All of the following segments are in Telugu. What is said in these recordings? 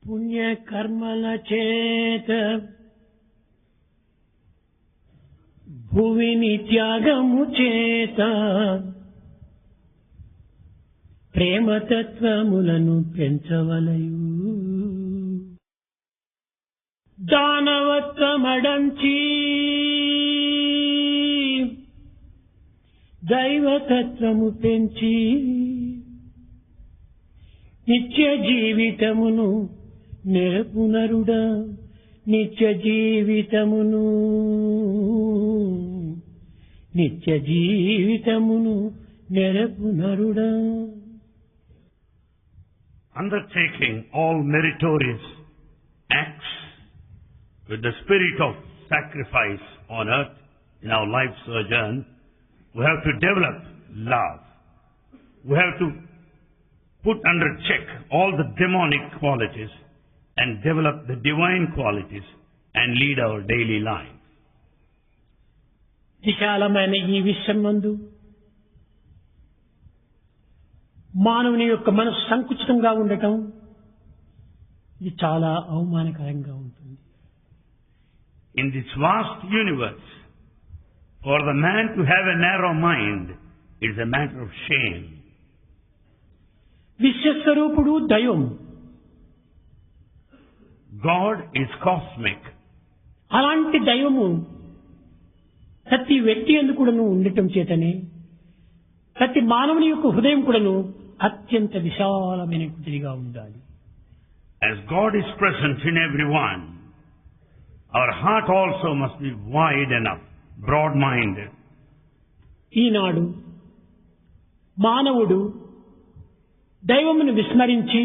పుణ్యకర్మల చేత భూమిని త్యాగము చేత ప్రేమతత్వములను పెంచవలయు. దానవత్వమడంచి దైవతత్వము పెంచి నిత్య జీవితమును నెరపునరుడా, నిత్య జీవితమును నెరపునరుడా. Undertaking all meritorious acts with the spirit of sacrifice on earth in our life sojourn, we have to develop love. We have to put under check all the demonic qualities and develop the divine qualities and lead our daily life. విశాలమైన ఈ విశ్వమందు మానవుని యొక్క మనసు సంకుచితంగా ఉండటం ఇది చాలా అవమానకరంగా ఉంటుంది. In this vast universe, for the man to have a narrow mind is a matter of shame. విశ్వస్వరూపుడు దైవం. God is cosmic. అలాంటి దైవము ప్రతి వ్యక్తి యందు కూడాను ఉండటం చేతనే ప్రతి మానవుని యొక్క హృదయం కూడాను అత్యంత విశాలమైనదిగా ఉండాలి. As God is present in everyone, our heart also must be wide enough, broad-minded. ఈనాడు మానవుడు దైవమును విస్మరించి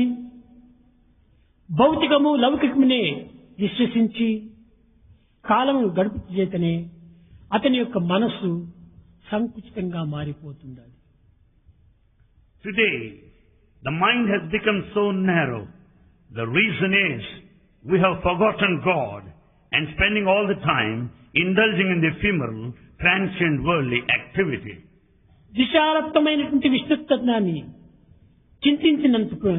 భౌతికము లౌకికమునే విశ్వసించి కాలమును గడుపు చేతనే అతని యొక్క మనస్సు సంకుచితంగా మారిపోతుండాలి. Today, the mind has become so narrow. The reason is we have forgotten God and spending all the time indulging in the ephemeral, transient worldly activity. విశాలత్వమైనటువంటి విష్ణుత్వాన్ని చింతించినందుకు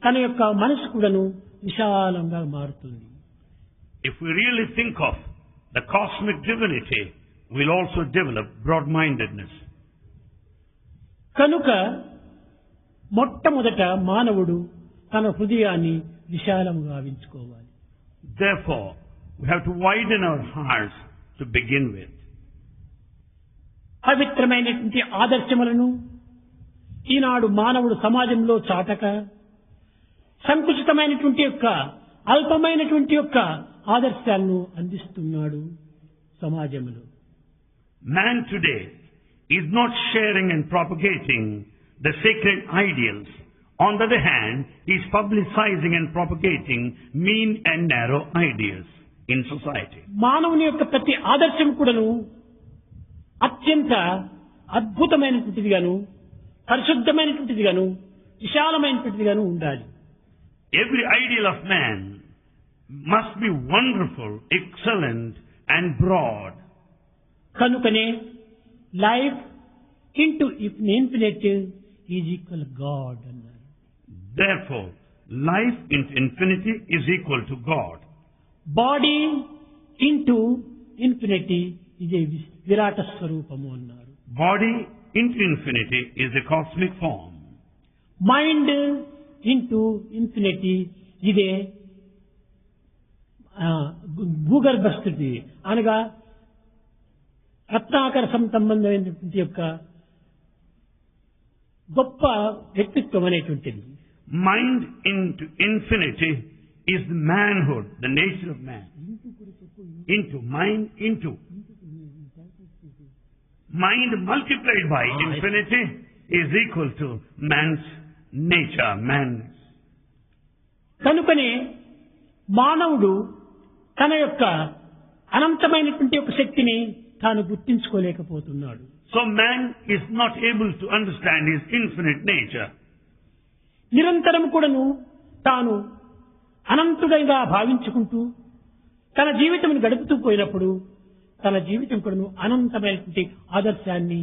తన యొక్క మనసు కూడాను విశాలంగా మారుతుంది. If we really think of the cosmic divinity, we'll also develop broad-mindedness. కనుక మొట్టమొదట మానవుడు తన హృదయాన్ని విశాలంగా గావించుకోవాలి. Therefore, we have to widen our hearts to begin with. పవిత్రమైనటువంటి ఆదర్శములను ఈనాడు మానవుడు సమాజంలో చాటక సంకుచితమైనటువంటి యొక్క అల్పమైనటువంటి యొక్క ఆదర్శాలను అందిస్తున్నాడు సమాజంలో. Man today is not sharing and propagating the sacred ideals. On the other hand, he is publicizing and propagating mean and narrow ideas in society. మానవుని యొక్క ప్రతి ఆదర్శం కూడాను అత్యంత అద్భుతమైనటువంటిదిగాను పరిశుద్ధమైనటువంటిదిగాను విశాలమైనటువంటిదిగాను ఉండాలి. Every ideal of man must be wonderful, excellent and broad. కనుకనే life into infinity is equal God అన్నారు. Therefore, life into infinity is equal to God. Body into infinity ఇది విరాట స్వరూపము అన్నారు. Body into infinity is a cosmic form. Mind into infinity ఇదే భూగర్భ స్థితి అనగా రత్నాకర సంబంధమైనటువంటి యొక్క గొప్ప వ్యక్తిత్వం అనేటువంటిది. Mind into infinity is the manhood, the nature of man. Into mind into. Mind multiplied by infinity is equal to man's nature, man. కనుకనే మానవుడు తన యొక్క అనంతమైనటువంటి యొక్క శక్తిని తాను గుర్తించుకోలేకపోతున్నాడు. So man is not able to understand his infinite nature. నిరంతరం కూడాను తాను అనంతుడిగా భావించుకుంటూ తన జీవితం గడుపుతూ పోయినప్పుడు తన జీవితం కూడాను అనంతమైనటువంటి ఆదర్శాన్ని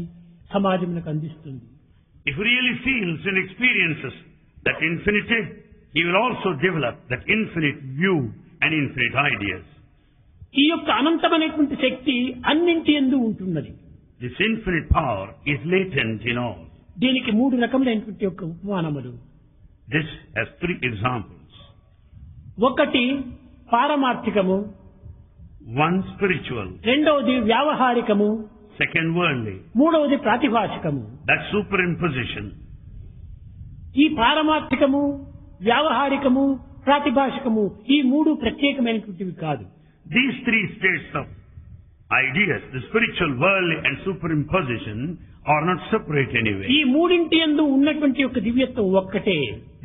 సమాజమునకు అందిస్తుంది. If he really feels and experiences that infinity, He will also develop that infinite view and infinite ideas. ఈ యొక్క అనంతమైనటువంటి శక్తి అన్నింటి యందు ఉంటున్నది. This infinite power is latent in all. దీనికి మూడు రకములైనటువంటి యొక్క ఉపమానములు. This has three examples. ఒకటి పారమార్థికము, One spiritual, రెండవది వ్యావహారికము, second worldly. మూడవది ప్రాతిభాషికము. That's superimposition. ఈ పారమార్థికము, వ్యావహారికము, ప్రాతిభాషికము ఈ మూడు ప్రత్యేకమైనటువంటివి కాదు. These three states of ideas, the spiritual, worldly and superimposition, are not separate anyway. ఈ మూడింటి యందు ఉన్నటువంటి యొక్క దివ్యత్వం ఒక్కటే.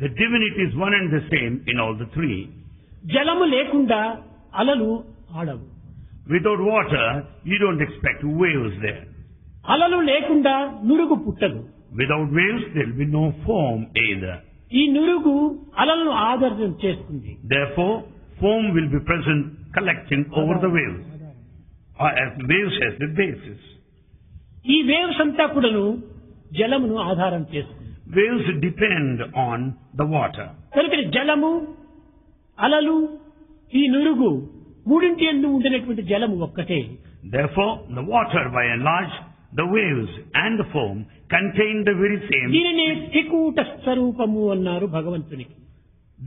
The divinity is one and the same in all the three. జలము లేకుండా అలలు ఆడవు. Without water, you don't expect waves there. అలలు లేకుండా నురుగు పుట్టదు. Without waves, there will be no foam either. ఈ నురుగు అలలను ఆధారం చేసుకుంది. Therefore, foam will be present collecting over the waves. Or as waves as the basis. ఈ వేవ్స్ అంతా కూడాను జలమును ఆధారం చేసుకుంది. Waves depend on the water. కనుక జలము, అలలు, ఈ నురుగు మూడింటి యందు ఉండినటువంటి జలము ఒక్కటే. Therefore, the water by and large, the waves and the foam contain the very same. దీనిని త్రికూట స్వరూపము అన్నారు భగవంతునికి.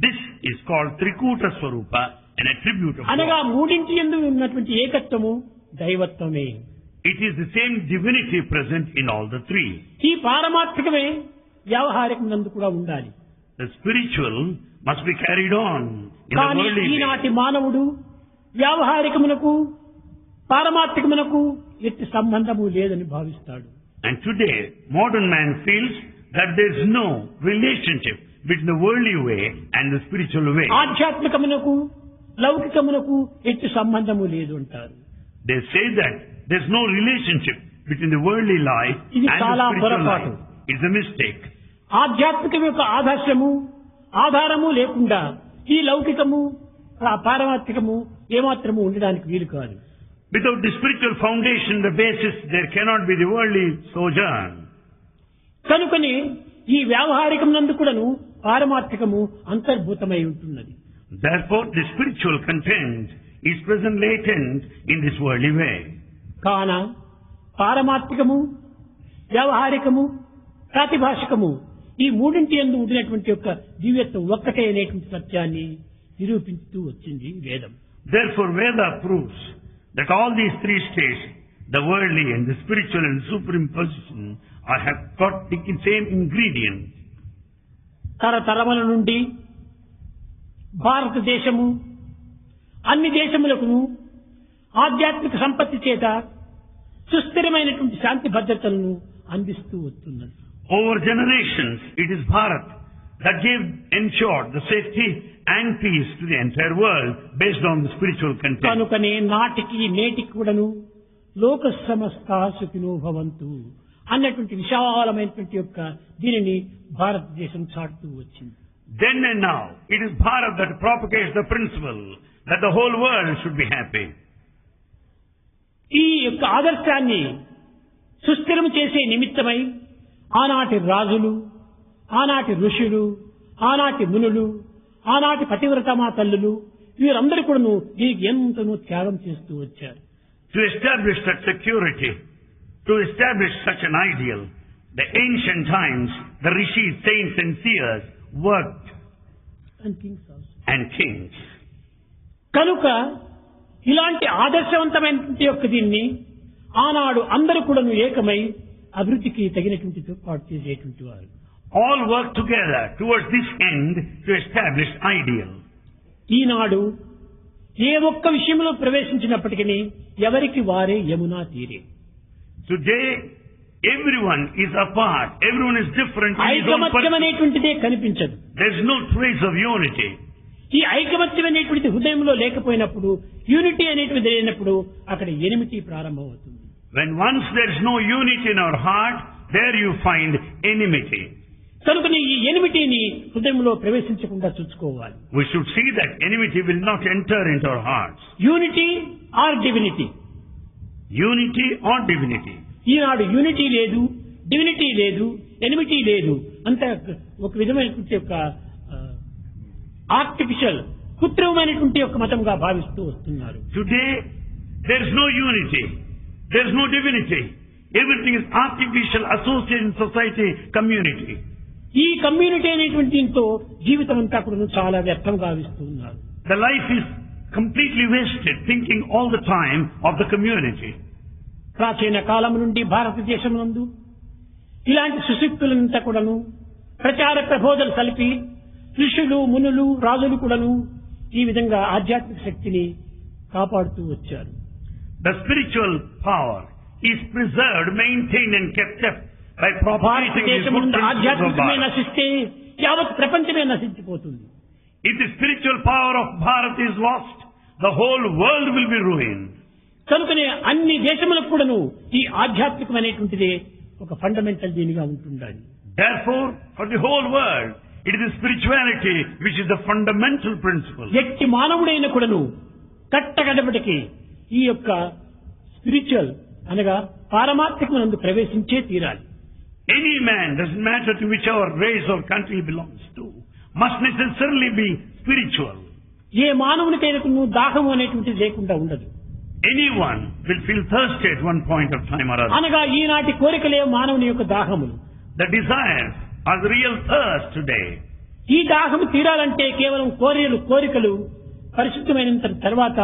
This is called Trikuta Swarupa, an attribute of అనగా God. మూడింటి యందు ఉన్నటువంటి ఏకత్వము దైవత్వమే. It is the same divinity present in all the three. ఈ పారమార్థికమే వ్యావహారికమునందు కూడా ఉండాలి. The spiritual must be carried on in the కానీ worldly way. ఈనాటి మానవుడు వ్యావహారికమునకు పారమార్థికమునకు ఎట్టి సంబంధము లేదని భావిస్తాడు. And today, modern man feels that there is no relationship between the worldly way and the spiritual way. ఆధ్యాత్మికమునకు లౌకికమునకు ఎట్టి సంబంధము లేదు అంటారు. They say that there is no relationship between the worldly life ఇది and the చాలా spiritual పొరపాటు. life. It's a mistake. ఆధ్యాత్మికం యొక్క ఆధారము లేకుండా ఈ లౌకికము పారమార్థికము ఏమాత్రము ఉండడానికి వీలు కాదు. Without the spiritual foundation, the basis, there cannot be the worldly sojourn. కనుకనే ఈ వ్యావహారికమునందు కూడాను పారమార్థికము అంతర్భూతమై ఉంటున్నది. Therefore, the spiritual content is present latent in this worldly way. కాన పారమార్థికము, వ్యావహారికము, ప్రాతిభాషికము ఈ మూడింటి యందు ఉండినటువంటి యొక్క దివ్యత్వం ఒక్కటే అనేటువంటి సత్యాన్ని నిరూపిస్తూ వచ్చింది వేదం. Therefore, Veda proves that all these three states, the worldly and the spiritual and superimposition, have got the same ingredient. తరతరముల నుండి భారతదేశము అన్ని దేశములకు ఆధ్యాత్మిక సంపత్తి చేత సుస్థిరమైనటువంటి శాంతి భద్రతలను అందిస్తూ వస్తున్నది. Over generations, it is Bharat that ensured the safety and peace to the entire world based on the spiritual content. కనుకనే నాటికి నేటికి కూడాను లోక సమస్త సుఖినో భవంతు అన్నటువంటి విశాలమైనటువంటి యొక్క దీనిని భారతదేశం చాటుతూ వచ్చింది. Then and now, it is Bharat that propagates the principle that the whole world should be happy. ఈ యొక్క ఆదర్శాన్ని సుస్థిరం చేసే నిమిత్తమై ఆనాటి రాజులు, ఆనాటి ఋషులు, ఆనాటి మునులు, ఆనాటి పతివ్రతమా తల్లులు వీరందరూ కూడాను దీనికి ఎంతనో త్యాగం చేస్తూ వచ్చారు. To establish that security, to establish such an ideal, the ancient times, the rishis, saints and seers worked, and kings. కనుక ఇలాంటి ఆదర్శవంతమైనటువంటి యొక్క దీన్ని ఆనాడు అందరూ కూడాను ఏకమై అభివృద్ధికి తగినటువంటి తోడ్పాటు చేసేటువంటి వారు. All work together towards this end to establish ideal. ఈనాడు ఏ ఒక్క విషయంలో ప్రవేశించినప్పటికీ ఎవరికి వారే యమునా తీరే. Today, everyone is apart. Everyone is different. ఐకమత్యం అనేటువంటిదే కనిపించదు. There is no trace of unity. ఈ ఐకమత్యం అనేటువంటిది హృదయంలో లేకపోయినప్పుడు, యూనిటీ అనేటువంటిది లేనప్పుడు అక్కడ ఎనిమిది ప్రారంభమవుతుంది. When once there is no unity in our heart, there you find enmity. కనుకని ఈ ఎనిమిటిని హృదయంలో ప్రవేశించకుండా చూసుకోవాలి. We should see that enmity will not enter into our hearts. Unity or divinity. Unity or divinity. ఈనాడు యూనిటీ లేదు, డివినిటీ లేదు, ఎనిమిటీ లేదు, అంత ఒక విధమైనటువంటి యొక్క ఆర్టిఫిషియల్ కృత్రిమమైనటువంటి యొక్క మతంగా భావిస్తూ వస్తున్నారు. Today, there is no unity. There is no divinity. Everything is artificial, associated in society, community. ఈ కమ్యూనిటీ అనేటువంటి దీంతో జీవితం అంతా కూడా చాలా వ్యర్థం గావిస్తున్నారు. The life is completely wasted thinking all the time of the community. ప్రాచీన కాలం నుండి భారతదేశం నందు ఇలాంటి సుశక్తులంతా కూడాను ప్రచార ప్రబోధలు కలిపి ఋషులు మునులు రాజులు కూడాను ఈ విధంగా ఆధ్యాత్మిక శక్తిని కాపాడుతూ వచ్చారు. The spiritual power is preserved, maintained and kept up by propagating these good principles of ఆధ్యాత్మికమే Bharat. నశిస్తే యావత్ ప్రపంచమే నశించిపోతుంది. If the spiritual power of Bharat is lost, the whole world will be ruined. కనుకనే అన్ని దేశములకు కూడాను ఈ ఆధ్యాత్మికమైనటువంటిదే ఒక ఫండమెంటల్ దీనిగా ఉంటుండాలి. Therefore, for the whole world, it is spirituality which is the fundamental principle. ఎట్టి మానవుడైన కూడాను కట్టగడపటికి ఈ యొక్క స్పిరిచువల్ అనగా పారమార్థికమునందు ప్రవేశించే తీరాలి. Any man, doesn't matter to whichever race or country he belongs to, must necessarily be spiritual. ఏ మానవునికైనా దాహము అనేటువంటిది లేకుండా ఉండదు. Anyone will feel thirsty at one point of time or other. అనగా ఈనాటి కోరికలే మానవుని యొక్క దాహములు. The desires are the real thirst today. ఈ దాహము తీరాలంటే కేవలం కోరికలు పరిశుద్ధమైన తర్వాత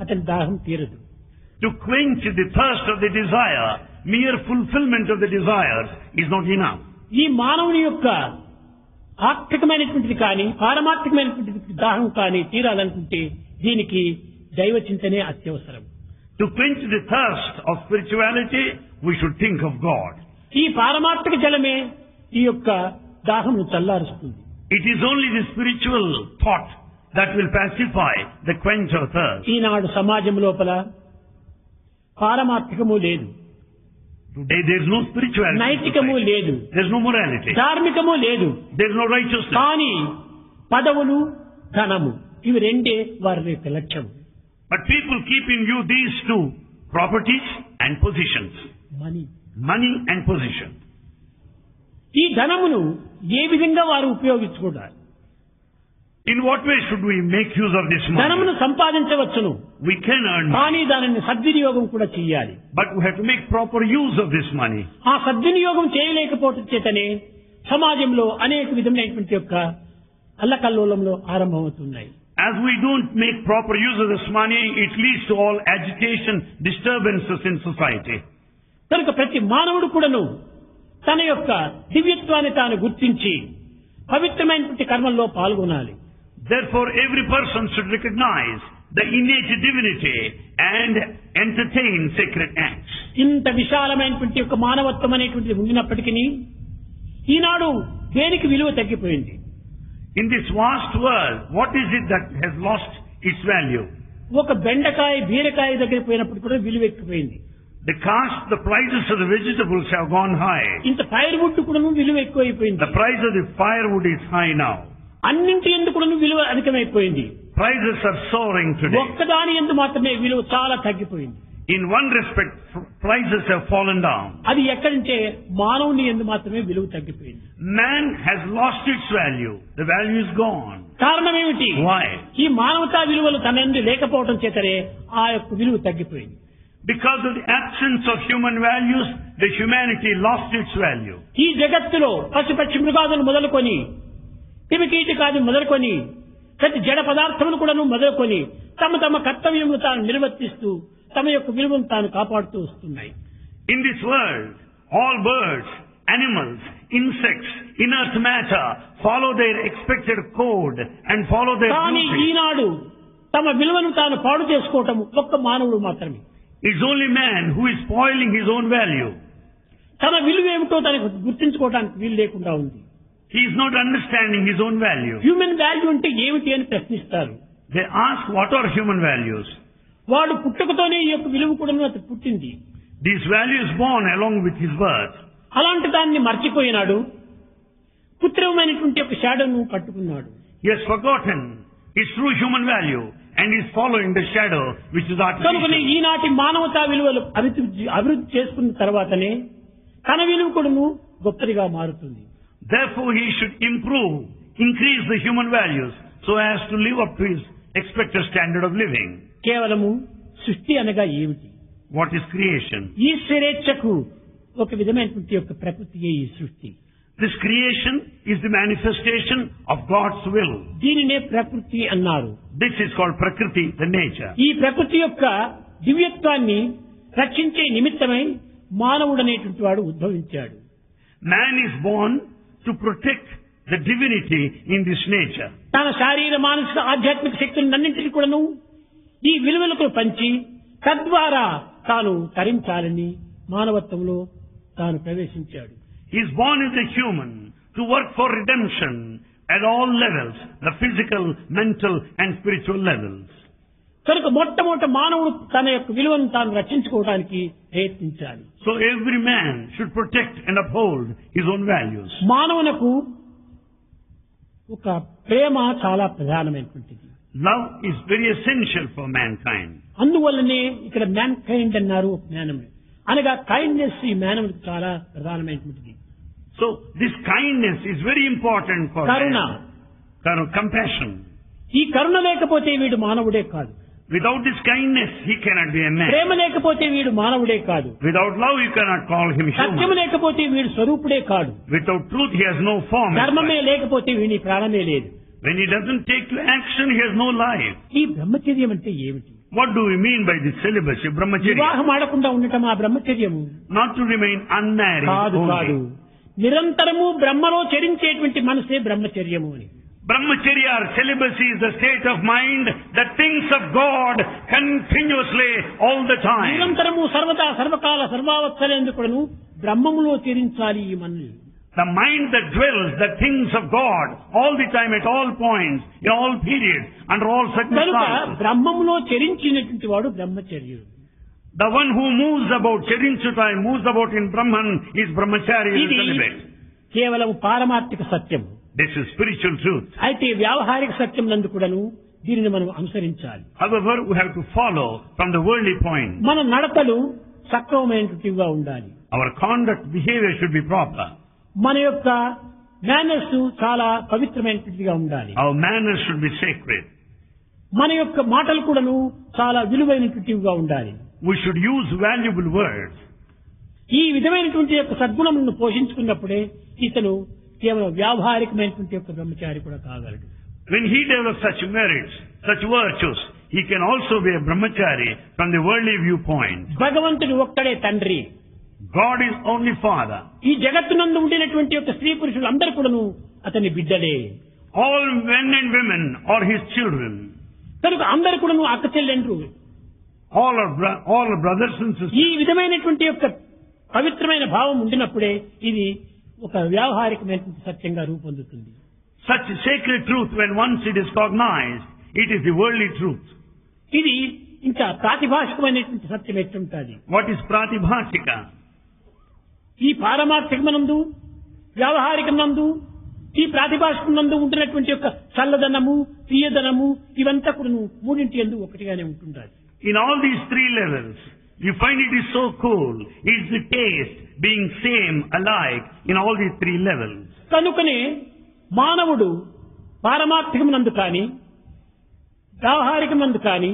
అతని దాహం తీరదు. To quench the thirst of the desire, mere fulfillment of the desires is not enough. ఈ మానవుని యొక్క ఆర్థికమైనటువంటిది కానీ పారమార్థికమైనటువంటి దాహం కానీ తీరాలనుకుంటే దీనికి దైవ చింతనే అత్యవసరం. To quench the thirst of spirituality, we should think of God. ఈ పారమార్థిక జలమే ఈ యొక్క దాహమును చల్లారుస్తుంది. It is only the spiritual thought that will pacify the quench of thirst. ఈనాడు సమాజం లోపల పారమార్థికము లేదు, Today there is no spirituality. నైతికము లేదు, There is no morality. ధార్మికము లేదు. There is no righteousness. కానీ పదవులు ధనము ఇవి రెండే వారి యొక్క లక్ష్యం. But people keep in view these two, properties and positions. Money. Money and position. ఈ ధనమును ఏ విధంగా వారు ఉపయోగించుకోవాలి? In what way should we make use of this ధనమును money? సంపాదించవచ్చును, We can earn money, కానీ దానిని సద్వినియోగం కూడా చేయాలి. but we have to make proper use of this money. ఆ సద్వినియోగం చేయలేకపోవటం చేతనే సమాజంలో అనేక విధమైనటువంటి యొక్క అల్లకల్లోలంలో ఆరంభమవుతున్నాయి. As we don't make proper use of this money, it leads to all agitation, disturbances in society. కనుక ప్రతి మానవుడు కూడాను తన యొక్క దివ్యత్వాన్ని తాను గుర్తించి పవిత్రమైనటువంటి కర్మల్లో పాల్గొనాలి. Therefore, every person should recognize the innate divinity and entertain sacred acts. ఇంత విశాలమైనటువంటి యొక్క మానవత్వం అనేటువంటిది ఉండినప్పటికీ ఈనాడు దేనికి విలువ తగ్గిపోయింది? In this vast world, what is it that has lost its value? ఒక బెండకాయ బీరకాయ దగ్గర పోయినప్పుడు కూడా విలువ ఎక్కిపోయింది. The prices of the vegetables have gone high. ఇంత ఫైర్ వుడ్ కూడా విలువ ఎక్కువైపోయింది. The price of the firewood is high now. అన్నింటి ఎందుకు కూడా విలువ అధికమైపోయింది. Prices are soaring today. ఒక్కదాని ఎందు మాత్రమే విలువ చాలా తగ్గిపోయింది. In one respect, prices have fallen down. అది ఎక్కడంటే మానవుని ఎందు మాత్రమే విలువ తగ్గిపోయింది. Man has lost its value. The value is gone. కారణం ఏమిటి? Why? ఈ మానవతా విలువలు తన ఎందు లేకపోవడం చేతనే ఆ యొక్క విలువ తగ్గిపోయింది. Because of the absence of human values, the humanity lost its value. ఈ జగత్తులో పశుపక్షి మృగాదులు మొదలుకొని క్రిమికీటకాది మొదలుకొని ప్రతి జడ పదార్థములు కూడా మొదలుకొని తమ తమ కర్తవ్యములు తాను నిర్వర్తిస్తూ తమ యొక్క విలువను తాను కాపాడుతూ వస్తున్నాయి. In this world, all birds, animals, insects, inert matter follow their expected code and follow their కానీ blueprint. ఈనాడు తమ విలువను తాను పాడు చేసుకోవటం ఒక్క మానవుడు మాత్రమే. It's only man who is spoiling his own value. తన విలువ ఏమిటో తనకు గుర్తించుకోవడానికి వీలు లేకుండా ఉంది. He is not understanding his own value. Human value అంటే ఏమిటి అని ప్రశ్నిస్తారు. They ask, what are human values? వాడు పుట్టుకతోనే ఈ యొక్క విలువ కూడా అతను పుట్టింది. This value is born along with his birth. అలాంటి దాన్ని మర్చిపోయినాడు, కృత్రిమమైనటువంటి యొక్క షాడోను పట్టుకున్నాడు. He has forgotten his true human value and is following the shadow which is కనుకనే artificial. ఈనాటి మానవతా విలువలు అభివృద్ధి చేసుకున్న తర్వాతనే తన విలువ కూడాను గొప్పదిగా మారుతుంది. Therefore, he should increase the human values so as to live up to his expected standard of living. కేవలము సృష్టి అనగా ఏమిటి? What is creation? ఈశ్వరేచ్ఛకు ఒక విధమైనటువంటి యొక్క ప్రకృతియే ఈ సృష్టి. This creation is the manifestation of God's will. దీనినే ప్రకృతి అన్నారు. This is called Prakriti, the nature. ఈ ప్రకృతి యొక్క దివ్యత్వాన్ని రక్షించే నిమిత్తమై మానవుడు అనేటువంటి వాడు ఉద్భవించాడు. Man is born to protect the divinity in this nature. తన శారీర మానసిక ఆధ్యాత్మిక శక్తులన్నింటినీ కూడాను ఈ విలువలకు పంచి తద్వారా తాను తరించాలని మానవత్వంలో తాను ప్రవేశించాడు. He is born as a human to work for redemption at all levels, the physical, mental and spiritual levels. కనుక మొట్టమొదట మానవుడు తన యొక్క విలువను తాను రక్షించుకోవడానికి ప్రయత్నించాలి. So every man should protect and uphold his own values. మానవునకు ఒక ప్రేమ చాలా ప్రధానమైనటువంటిది. Love is very essential for mankind. అందువల్లనే ఇక్కడ మ్యాన్ కైండ్ అన్నారు. జ్ఞానం అనగా కైండ్నెస్ ఈ మానవుడికి చాలా ప్రధానమైనటువంటిది. So this kindness is very important for Karuna. man. Compassion. ఈ కరుణ లేకపోతే వీడు మానవుడే కాదు. Without this kindness, he cannot be a man. ప్రేమ లేకపోతే వీడు మానవుడే కాదు. Without love, you cannot call him Satyam human. లేకపోతే వీడు స్వరూపుడే కాడు. Without truth, he has no form. ధర్మమే లేకపోతే వీని ప్రాణమే లేదు. When he doesn't take to action, he has no life. ఈ బ్రహ్మచర్యం అంటే ఏమిటి? What do we mean by this celibacy, brahmacharya? వివాహం ఆడకుండా ఉండటం ఆ బ్రహ్మచర్యము Not to remain unmarried కాదు. కాదు, only. నిరంతరము బ్రహ్మలో చరించేటువంటి మనసే బ్రహ్మచర్యము అని. Brahmacharya or celibacy is the state of mind that thinks of God continuously all the time. నిరంతరము సర్వదా సర్వకాల సర్వావస్థలందుకును బ్రహ్మములో చరించాలి ఈ మనల్ని. The mind that dwells, that thinks of God all the time, at all points, in all periods, under all కనుక circumstances. బ్రహ్మములో చరించినటువంటి వాడు బ్రహ్మచర్యుడు. The one who moves about, Charinchutai, moves about in Brahman is brahmachari, is ఇది celibate. కేవలం పారమార్థిక సత్యం. This is spiritual truth. అయితే వ్యావహారిక సత్యం నందు కూడాను దీనిని మనం అనుసరించాలి. However, we have to follow from the worldly point. మన నడతలు సక్రమమైనటువంటివిగా ఉండాలి. Our conduct, behavior should be proper. మన యొక్క మేనర్స్ చాలా పవిత్రమైనటువంటిదిగా ఉండాలి. Our manners should be sacred. మన యొక్క మాటలు కూడాను చాలా విలువైనటువంటివిగా ఉండాలి. We should use valuable words. ఈ విధమైనటువంటి యొక్క సద్గుణములను పోషించుకున్నప్పుడే ఇతను కేవలం వ్యావహారికమైనటువంటి యొక్క బ్రహ్మచారి కూడా కాగలడు. When he develops such merits, such virtues, he can also be a brahmachari from the worldly viewpoint. భగవంతుడు ఒక్కడే తండ్రి. God is only Father. ఈ జగత్తునందు ఉండినటువంటి యొక్క స్త్రీ పురుషులు అందరూ కూడాను అతని బిడ్డలే. All men and women are his children. కనుక అందరూ కూడాను అక్క చెల్లెండ్రు. All are brothers and sisters. ఈ విధమైనటువంటి యొక్క పవిత్రమైన భావం ఉండినప్పుడే ఇది ఒక వ్యావహారికమైనటువంటి సత్యంగా రూపొందుతుంది. Such sacred truth, when once it is cognized, it is the worldly truth. ఇది ఇంకా ప్రాతిభాషికమైనటువంటి సత్యం ఎట్లుంటుంది. What is pratibhashika? ఈ పారమార్థికమనందు వ్యావహారికమందు ఈ ప్రాతిభాషికమందు ఉంటున్నటువంటి యొక్క చల్లదనము తీయదనము ఇవంతా కూడా మూడింటి యందు ఒకటిగానే ఉంటుంటాయి. In all these three levels, you find it is so cool. Is the taste being same, alike in all these three levels? కనుకనే మానవుడు పారమార్థికమునందు కానీ వ్యావహారికమందు కానీ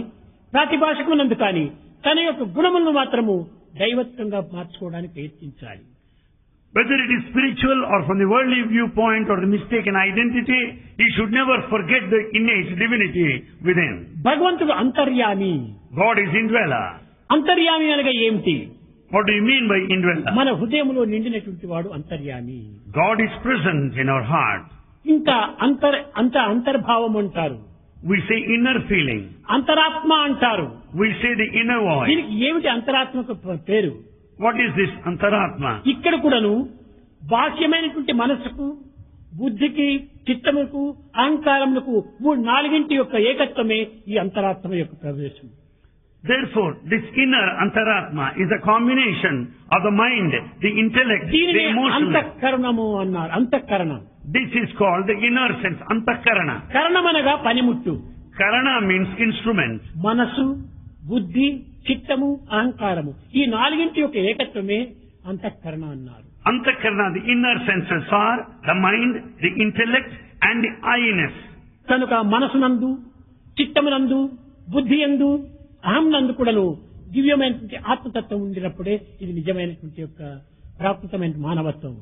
ప్రాతిభాషికమునందు కానీ తన యొక్క గుణములను మాత్రము దైవత్వంగా మార్చుకోవడానికి ప్రయత్నించాలి. Whether it is spiritual or from the worldly viewpoint or the mistaken identity, he should never forget the innate divinity within. భగవంతుడు అంతర్యామి. God is indweller. అంతర్యామి అనగా ఏమిటి? What do you mean by indweller? మన హృదయంలో నిండినటువంటి వాడు అంతర్యామి. God is present in our heart. ఇంకా అంతర్భావం అంటారు. We say inner feeling. అంతరాత్మ అంటారు. We say the inner voice. దీనికి ఏమిటి అంతరాత్మకు పేరు? What is this antaratma? ఇక్కడ కూడాను బాహ్యమైనటువంటి మనసుకు బుద్ధికి చిత్తముకు అహంకారములకు నాలుగింటి యొక్క ఏకత్వమే ఈ అంతరాత్మ యొక్క ప్రవేశం. Therefore, this inner antaratma is a combination of the mind, the intellect, the దీనిని emotion. అంతఃకరణము అన్నారు. అంతఃకరణం. This is called the inner sense, antakarana. కరణం అనగా పనిముట్టు. Karana means instrument. మనసు, బుద్ధి, చిత్తము, అహంకారము ఈ నాలుగింటి యొక్క ఏకత్వమే అంతఃకరణ అన్నారు. Antakarana, the inner senses are the mind, the intellect and the I-ness. కనుక మనసునందు, చిత్తమునందు, బుద్ధి యందు, అహం నందు కూడాను దివ్యమైనటువంటి ఆత్మతత్వం ఉండినప్పుడే ఇది నిజమైనటువంటి యొక్క ప్రాకృతమైన మానవత్వం.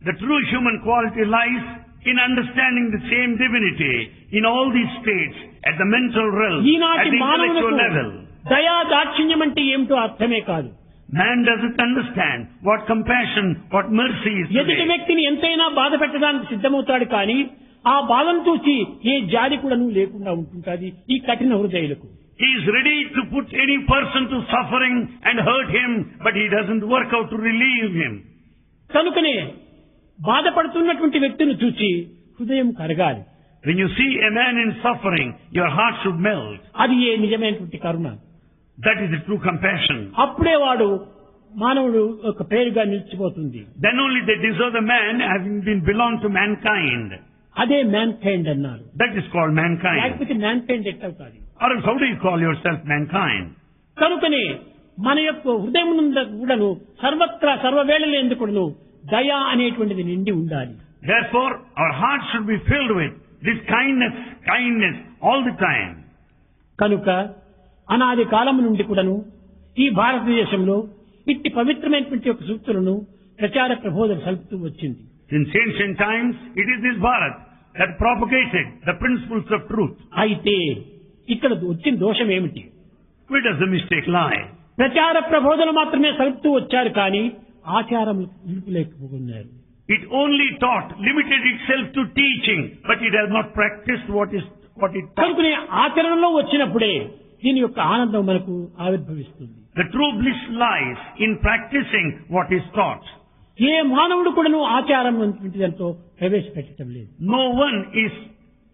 The true human quality lies in understanding the same divinity in all these states, at the mental realm, at ఈనాటి the intellectual మానవులకు level. దయా దాక్షిణ్యం అంటే ఏమిటో అర్థమే కాదు. Man doesn't understand what compassion, what mercy is ఎదుటి today. వ్యక్తిని ఎంతైనా బాధ పెట్టడానికి సిద్ధమవుతాడు కానీ ఆ బాధను చూసి ఏ జాలి కూడాను లేకుండా ఉంటుంటుంది ఈ కఠిన హృదయులకు. He is ready to put any person to suffering and hurt him, but he doesn't work out to relieve him. కనుకనే బాధపడుతున్నటువంటి వ్యక్తిని చూసి హృదయం కరగాలి. When you see a man in suffering, your heart should melt. అది ఏ నిజమైనటువంటి కరుణ. That is the true compassion. అప్పుడే వాడు మానవుడు ఒక పేరుగా నిలిచిపోతుంది. Then only they deserve the man having been belong to mankind. అదే మ్యాన్ కైండ్ అన్నారు. That is called mankind. లేకపోతే మ్యాన్ కైండ్ ఎట్లవుతుంది? Or else how do you call yourself mankind? కనుకనే మన యొక్క హృదయం కూడాను సర్వత్రా సర్వవేళలు ఎందుకును దయ అనేటువంటిది నిండి ఉండాలి. Therefore, our heart should be filled with this kindness all the time. కనుక అనాది కాలం నుండి కూడాను ఈ భారతదేశంలో ఇట్టి పవిత్రమైనటువంటి యొక్క సూక్తులను ప్రచార ప్రబోధన సలుపుతూ వచ్చింది. Since ancient times, it is this Bharat that propagated the principles of truth. అయితే ఇక్కడ వచ్చిన దోషం ఏమిటి? Where does the mistake lie? ప్రచార ప్రబోధన మాత్రమే సలుపుతూ వచ్చారు కానీ ఆచారం నిలుపులేకపోతున్నారు. It only taught, limited itself to teaching, but it has not practiced what it taught. కనుకనే ఆచరణలో వచ్చినప్పుడే దీని యొక్క ఆనందం మనకు ఆవిర్భవిస్తుంది. The true bliss lies in practicing what is taught. ఏ మానవుడు కూడాను ఆచారం అనేటువంటి దాంతో ప్రవేశపెట్టడం లేదు. No one is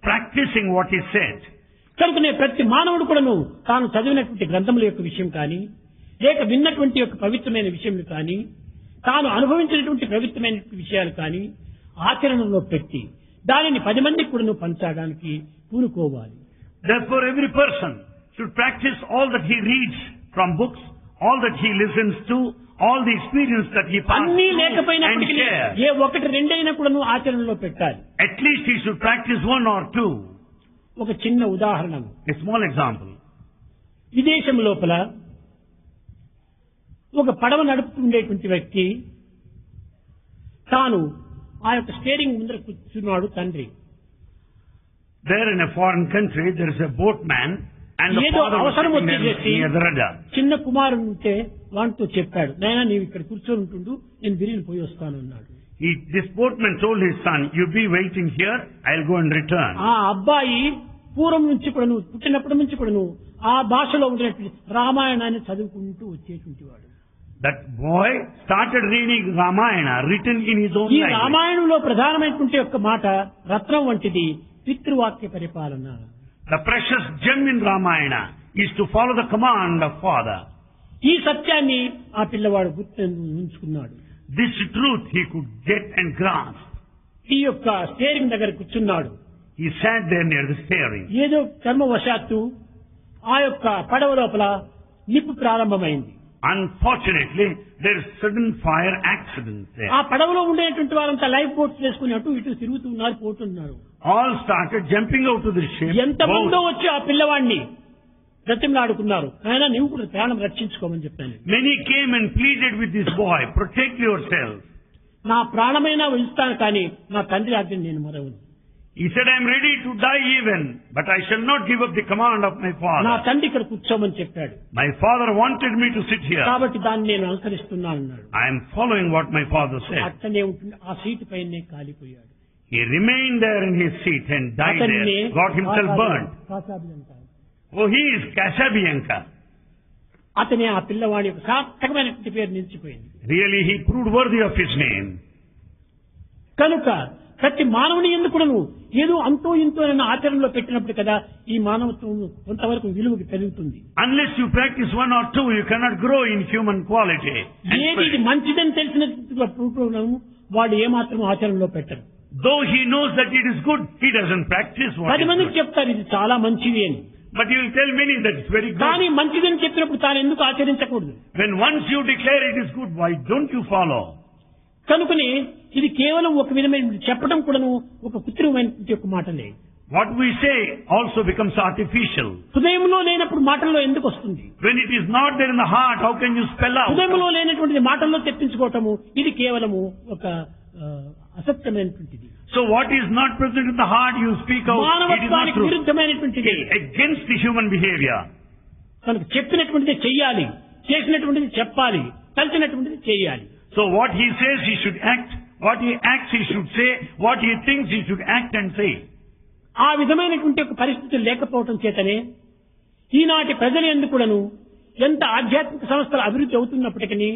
practicing what is said. కనుకనే ప్రతి మానవుడు కూడాను తాను చదివినటువంటి గ్రంథముల యొక్క విషయం కానీ లేక విన్నటువంటి యొక్క పవిత్రమైన విషయములు కానీ తాను అనుభవించినటువంటి పవిత్రమైన విషయాలు కానీ ఆచరణలో పెట్టి దానిని 10 మందికి కూడాను పంచడానికి పూనుకోవాలి. Therefore, every person should practice all that he reads from books, all that he listens to, all the experience that he passes అన్నీ through and లేకపోయినప్పటికీ share. ఏ ఒకటి రెండైనా కూడాను ఆచరణలో పెట్టాలి. At least he should practice one or two. ఒక చిన్న ఉదాహరణ, A small example. విదేశం లోపల ఒక పడవ నడుపుతుండేటువంటి వ్యక్తి తాను ఆ యొక్క స్టీరింగ్ ముందర కూర్చున్నాడు తండ్రి. There in a foreign country, there is a boatman and the ఏదో father was అవసరం sitting there వచ్చేసి near the rudder. చిన్న కుమారుడు ఉంటే వాడితో చెప్పాడు, నాయనా నీవు ఇక్కడ కూర్చొని ఉంటుండు, నేను బిరిని పోయి వస్తాను అన్నాడు. This boatman told his son, you be waiting here, I'll go and return. ఆ అబ్బాయి పూర్వం నుంచి కూడాను పుట్టినప్పటి నుంచి కూడాను ఆ భాషలో ఉన్నటువంటి రామాయణాన్ని చదువుకుంటూ వచ్చేటువంటి వాడు. That boy started reading Ramayana, written in his own ఈ language. రామాయణంలో ప్రధానమైనటువంటి యొక్క మాట రత్నం వంటిది పితృవాక్య పరిపాలన. The precious gem in Ramayana is to follow the command of father. ఈ సత్యాన్ని ఆ పిల్లవాడు గుర్తు ఉంచుకున్నాడు. This truth he could get and grasp. ఈ యొక్క స్టీరింగ్ దగ్గర కూర్చున్నాడు. He sat there near the steering. ఏదో కర్మవశాత్తు ఆ యొక్క పడవ లోపల నిప్పు ప్రారంభమైంది. Unfortunately, there is sudden fire accident there. ఆ పడవలో ఉండేటువంటి వారంతా లైఫ్ బోట్స్ వేసుకుని అటు ఇటు తిరుగుతున్నారు, పోతున్నారు. All started jumping out of the ship. ఎంతమందో Both. వచ్చి ఆ పిల్లవాడిని బ్రతిమలాడుకున్నారు, ఆయన నీవు కూడా ప్రాణం రక్షించుకోమని చెప్పాను. Many came and pleaded with this boy, protect yourself. నా ప్రాణమైనా ఇస్తాను కానీ నా తండ్రి ఆజ్ఞను నేను మరవను. He said, I am ready to die even, but I shall not give up the command of my నా father. తండ్రి ఇక్కడ కూర్చోమని చెప్పాడు My father wanted me to sit here. కాబట్టి దాన్ని నేను అనుసరిస్తున్నాను అన్నాడు. I am following what my father said. అట్టనే ఉంటుంది, ఆ సీటు పైనే కాలిపోయాడు. He remained there in his seat and died అతన్ని there, got himself burnt. కాసాబి అంటారు. Oh, he is Casabianca. అతనే ఆ పిల్లవాడి యొక్క సార్థకమైనటువంటి పేరు నిలిచిపోయింది. Really, he proved worthy of his name. కనుక ప్రతి మానవుని ఎందుకును ఏదో అంతో ఇంతో ఆచరణలో పెట్టినప్పుడు కదా ఈ మానవత్వం కొంతవరకు విలువకి పెరుగుతుంది. Unless you practice one or two, you cannot grow in human quality. and ఏది ఇది spirit. మంచిదని తెలిసిన వాడు ఏమాత్రం ఆచరణలో పెట్టరు. Though he knows that it is good, he doesn't practice what 10 is మందికి good. చెప్తారు ఇది చాలా మంచిది అని. But he will tell many that it's very good. కానీ మంచిదని చెప్పినప్పుడు తాను ఎందుకు ఆచరించకూడదు? When once you declare it is good, why don't you follow? కనుకనే ఇది కేవలం ఒక విధమైన చెప్పడం కూడాను ఒక కృత్రిమైనటువంటి ఒక మాటలే. What we say also becomes artificial. హృదయంలో లేనప్పుడు మాటల్లో ఎందుకు వస్తుంది? When it is not there in the heart, how can you spell out? హృదయంలో లేనటువంటిది మాటల్లో తెప్పించుకోవటము ఇది కేవలము ఒక అసత్యమైనటువంటిది. So what is not present in the heart, you speak out. It is not మానవత్వానికి true. విరుద్ధమైనటువంటిది. Against the human behavior. కనుక చెప్పినటువంటిది చెయ్యాలి, చేసినటువంటిది చెప్పాలి, కలిసినటువంటిది చేయాలి. So what he says, he should act. What he acts, he should say. What he thinks, he should act and say. ఆ విధమైనటువంటి ఒక పరిస్థితులు లేకపోవటం చేతనే ఈనాటి ప్రజలు ఎందుకును ఎంత ఆధ్యాత్మిక సంస్థలు అభివృద్ధి అవుతున్నప్పటికీ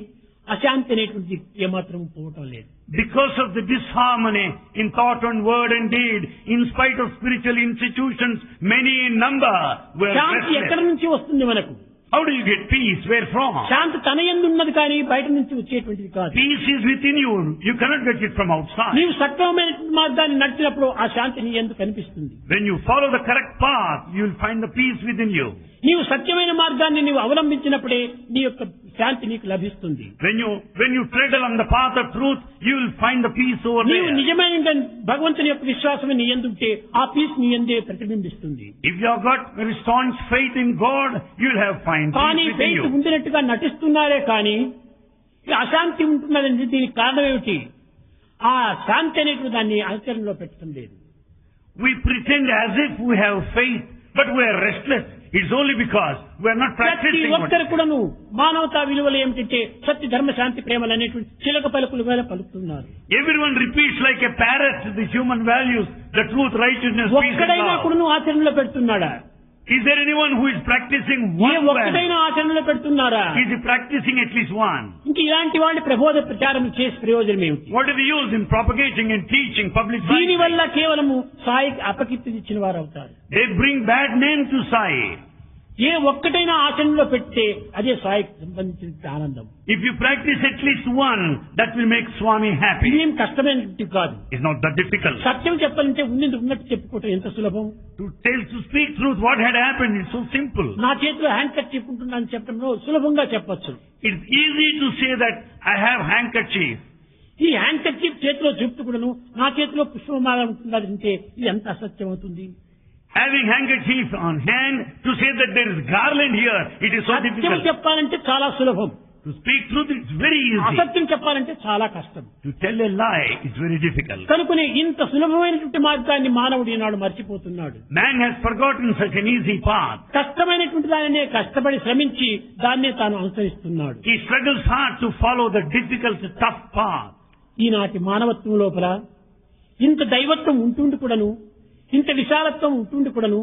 అశాంతి అనేటువంటిది ఏమాత్రం పోవటం లేదు. Because of the disharmony in thought and word and deed, in spite of spiritual institutions, many in number were శాంతి ఎక్కడి restless. నుంచి వస్తుంది మనకు? How do you get peace? Where from? శాంతి తన యందు ఉన్నది కానీ బయట నుంచి వచ్చేటువంటిది కాదు. Peace is within you. You cannot get it from outside. నీవు సక్రమమైన మార్గాన్ని నడిచినప్పుడు ఆ శాంతి నీ యందు కనిపిస్తుంది. When you follow the correct path, you will find the peace within you. నీవు సత్యమైన మార్గాన్ని నీవు అవలంబించినప్పుడే నీ యొక్క శాంతి నీకు లభిస్తుంది. When you tread along the path of truth, you will find the peace over నీవు there. నిజమైన భగవంతుని యొక్క విశ్వాసం నీ యందు ఉంటే ఆ పీస్ నీ యందే ప్రతిబింబిస్తుంది. If you have got very staunch faith in God, you will have find కానీ peace within ఫెయిత్ you. ఉండినట్టుగా నటిస్తున్నారే కానీ ఈ అశాంతి ఉంటున్నదంటే దీనికి కారణం ఏమిటి? ఆ శాంతి అనేటువంటి దాన్ని ఆచరణలో పెట్టడం లేదు. We pretend as if we have faith, but we are restless. It's only because we are not ప్రతి practicing what ఒక్కరు కూడాను మానవతా విలువలు ఏమిటంటే సత్య ధర్మ శాంతి ప్రేమలు అనేటువంటి చిలక పలుకులు వేల పలుకుతున్నారు. everyone repeats like a parrot the human values, the truth, righteousness, peace and ఒక్కడైనా love. కూడాను ఆచరణలో పెడుతున్నాడా? Is there anyone who is practicing A one value? ఒక్కడైనా ఆచరణలో పెడుతున్నారా? Is he practicing at least one? ఇంక ఇలాంటి వాళ్ళ ప్రబోధ ప్రచారం చేసే ప్రయోజనం ఏమిటి? What is the use in propagating and teaching public దీని science? వల్ల కేవలము సాయికి అపకీర్తి ఇచ్చిన వారు అవుతారు. They bring bad name to Sai. ఏ ఒక్కటైనా ఆచరణలో పెడితే అదే సాయికి సంబంధించిన ఆనందం. If you practice at least one, that will make Swami happy. ఇదేం కష్టమైనది కాదు. It's not that difficult. సత్యం చెప్పాలంటే ఉన్నట్టు చెప్పుకోవటం ఎంత సులభం. To speak truth, what had happened is so simple. నా చేతిలో హ్యాండ్ కట్ చెప్పుకుంటున్నాను చెప్పడంలో సులభంగా చెప్పొచ్చు. It's easy to say that I have handkerchief. ఈ హ్యాండ్ కట్ చేతిలో చూపుతుకుడను నా చేతిలో పుష్పమాల ఉంటుందంటే ఇది ఎంత అసత్యం అవుతుంది. Having handkerchief on hand, to say that there is garland here, it is so Satyam difficult. చెప్పాలంటే చాలా సులభం. To speak truth, it's very easy. అసత్యం చెప్పాలంటే చాలా కష్టం. To tell a lie, it's very difficult. కనుకనే ఇంత సులభమైనటువంటి మార్గాన్ని మానవుడు ఈనాడు మర్చిపోతున్నాడు. Man has forgotten such an easy path. కష్టమైనటువంటి దానినే కష్టపడి శ్రమించి దాన్నే తాను అనుసరిస్తున్నాడు. He struggles hard to follow the difficult, tough path. ఈనాటి మానవత్వం లోపల ఇంత దైవత్వం ఉంటుండి కూడాను, ఇంత విశాలత్వం ఉంటుండి కూడాను,